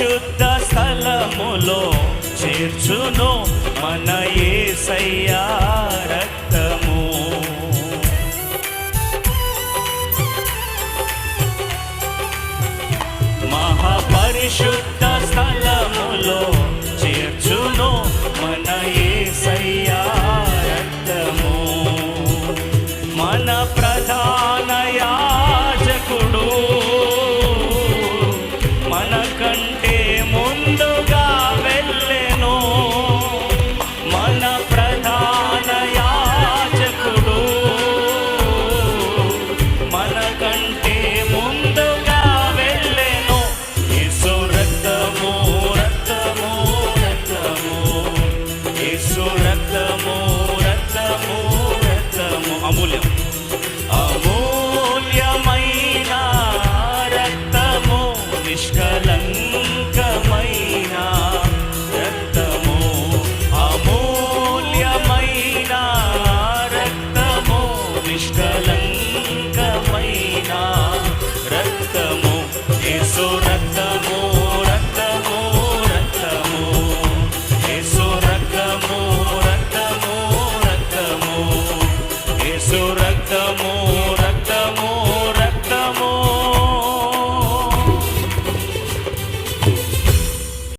పరిశుద్ధ స్థలములో చేర్చును మన యేసయ్యా రక్తము. మహాపరిశుద్ధ స్థలములో చేర్చును మన యేసయ్యా రక్తము. మన ప్రధాన యాజకుడు మనకంటే ముందుగా వెళ్ళెను. మన ప్రధాన యాజకుడు మనకంటే ముందుగా వెళ్ళెను. యేసు రక్తము రక్తము రక్తము, యేసు రక్తము రక్తము రక్తము, అమూల్యం అమూల్యమైన రక్తము, నిష్కలంక